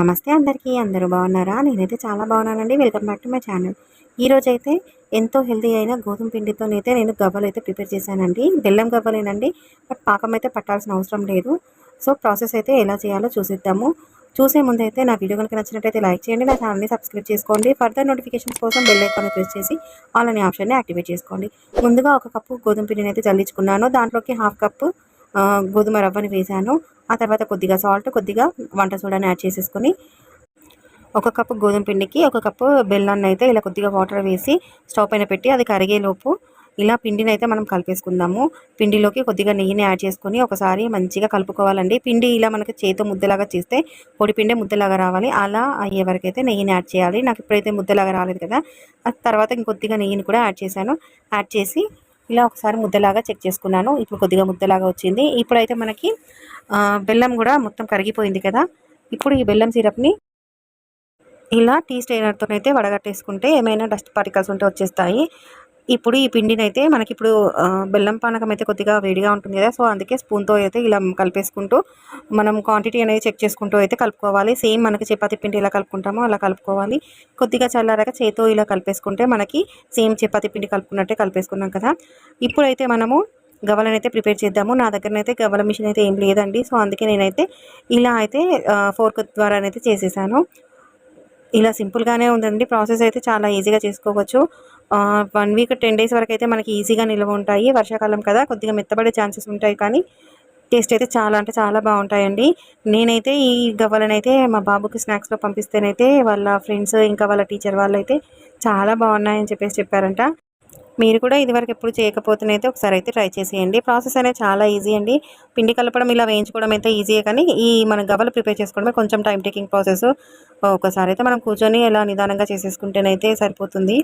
నమస్తే అందరికీ. అందరూ బాగున్నారా? నేనైతే చాలా బాగున్నానండి. Welcome back to my channel. ఈరోజైతే ఎంతో హెల్తీ అయిన గోధుమ పిండితోనైతే నేను గవ్వలైతే ప్రిపేర్ చేశానండి. బెల్లం గవ్వలేనండి, బట్ పాకం అయితే పట్టాల్సిన అవసరం లేదు. సో ప్రాసెస్ అయితే ఎలా చేయాలో చూసేద్దాము. చూసే ముందైతే నా వీడియో కనుక నచ్చినట్టయితే లైక్ చేయండి, నా ఛానల్ని సబ్స్క్రైబ్ చేసుకోండి. ఫర్దర్ నోటిఫికేషన్స్ కోసం బెల్ ఐకాన్ ప్రెస్ చేసి ఆల్ అనే ఆప్షన్ని యాక్టివేట్ చేసుకోండి. ముందుగా 1 కప్పు గోధుమ పిండిని అయితే జల్లించుకున్నాను. దాంట్లోకి 1/2 కప్పు గోధుమ రవ్వని వేశాను. ఆ తర్వాత కొద్దిగా సాల్ట్, కొద్దిగా వంట సోడాని యాడ్ చేసేసుకొని 1 కప్పు గోధుమ పిండికి 1 కప్పు బెల్లాన్ని అయితే ఇలా కొద్దిగా వాటర్ వేసి స్టవ్ పైన పెట్టి అది కరిగేలోపు ఇలా పిండిని అయితే మనం కలిపేసుకుందాము. పిండిలోకి కొద్దిగా నెయ్యిని యాడ్ చేసుకొని ఒకసారి మంచిగా కలుపుకోవాలండి. పిండి ఇలా మనకి చేతితో ముద్దలాగా చేస్తే పొడి పిండి ముద్దలాగా రావాలి. అలా అయ్యే వరకు అయితే నెయ్యిని యాడ్ చేయాలి. నాకు ఇప్పుడైతే ముద్దలాగా రాలేదు కదా, ఆ తర్వాత ఇంకొద్దిగా నెయ్యిని కూడా యాడ్ చేశాను. యాడ్ చేసి ఇలా ఒకసారి ముద్దలాగా చెక్ చేసుకున్నాను. ఇప్పుడు కొద్దిగా ముద్దలాగా వచ్చింది. ఇప్పుడైతే మనకి బెల్లం కూడా మొత్తం కరిగిపోయింది కదా. ఇప్పుడు ఈ బెల్లం సిరప్ని ఇలా టీ స్ట్రైనర్తోనైతే వడగట్టేసుకుంటే ఏమైనా డస్ట్ పార్టికల్స్ ఉంటే వచ్చేస్తాయి. ఇప్పుడు ఈ పిండిని అయితే మనకి ఇప్పుడు బెల్లం పానకం అయితే కొద్దిగా వేడిగా ఉంటుంది కదా, సో అందుకే స్పూన్తో అయితే ఇలా కలిపేసుకుంటూ మనం క్వాంటిటీ అనేది చెక్ చేసుకుంటూ అయితే కలుపుకోవాలి. సేమ్ మనకి చపాతీ పిండి ఎలా కలుపుకుంటామో అలా కలుపుకోవాలి. కొద్దిగా చల్లారాక చేతితో ఇలా కలిపేసుకుంటే మనకి సేమ్ చపాతీ పిండి కలుపుకున్నట్టే కలిపేసుకున్నాం కదా. ఇప్పుడైతే మనము గవ్వలను అయితే ప్రిపేర్ చేద్దాము. నా దగ్గరనైతే గవ్వల మిషన్ అయితే ఏం లేదండి, సో అందుకే నేనైతే ఇలా అయితే ఫోర్క్ ద్వారానైతే చేసేసాను. ఇలా సింపుల్గానే ఉందండి. ప్రాసెస్ అయితే చాలా ఈజీగా చేసుకోవచ్చు. 1 వీక్ 10 డేస్ వరకు అయితే మనకి ఈజీగా నిల్వ ఉంటాయి. వర్షాకాలం కదా, కొద్దిగా మెత్తబడే ఛాన్సెస్ ఉంటాయి, కానీ టేస్ట్ అయితే చాలా అంటే చాలా బాగుంటాయండి. నేనైతే ఈ గవ్వలనైతే మా బాబుకి స్నాక్స్లో పంపిస్తేనైతే వాళ్ళ ఫ్రెండ్స్ ఇంకా వాళ్ళ టీచర్ వాళ్ళైతే చాలా బాగున్నాయని చెప్పారంట. మీరు కూడా ఇదివరకు ఎప్పుడు చేయకపోతేనైతే ఒకసారి అయితే ట్రై చేసేయండి. ప్రాసెస్ అనేది చాలా ఈజీ అండి. పిండి కలపడం ఇలా వేయించుకోవడం అయితే ఈజీయే, కానీ ఈ మన గవ్వలు ప్రిపేర్ చేసుకోవడమే కొంచెం టైం టేకింగ్ ప్రాసెస్. ఒకసారి అయితే మనం కూర్చొని ఇలా నిదానంగా చేసేసుకుంటేనైతే సరిపోతుంది.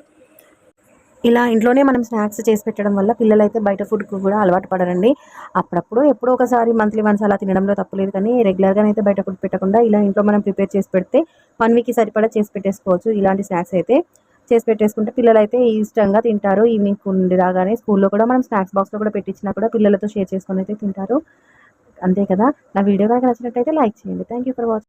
ఇలా ఇంట్లోనే మనం స్నాక్స్ చేసి పెట్టడం వల్ల పిల్లలైతే బయట ఫుడ్కు కూడా అలవాటు పడరండి. అప్పుడప్పుడు ఎప్పుడో ఒకసారి మంత్లీ వన్స్ అలా తినడంలో తప్పులేదు, కానీ రెగ్యులర్గానైతే బయట ఫుడ్ పెట్టకుండా ఇలా ఇంట్లో మనం ప్రిపేర్ చేసి పెడితే 1 వీక్కి సరిపడా చేసి పెట్టేసుకోవచ్చు. ఇలాంటి స్నాక్స్ అయితే చేసి పెట్టేసుకుంటే పిల్లలైతే ఇష్టంగా తింటారు. ఈవినింగ్ నుండి రాగానే స్కూల్లో కూడా మనం స్నాక్స్ బాక్స్లో కూడా పెట్టించినా కూడా పిల్లలతో షేర్ చేసుకొని అయితే తింటారు. అంతే కదా. నా వీడియో కనుక నచ్చినట్టయితే లైక్ చేయండి. Thank you for watching.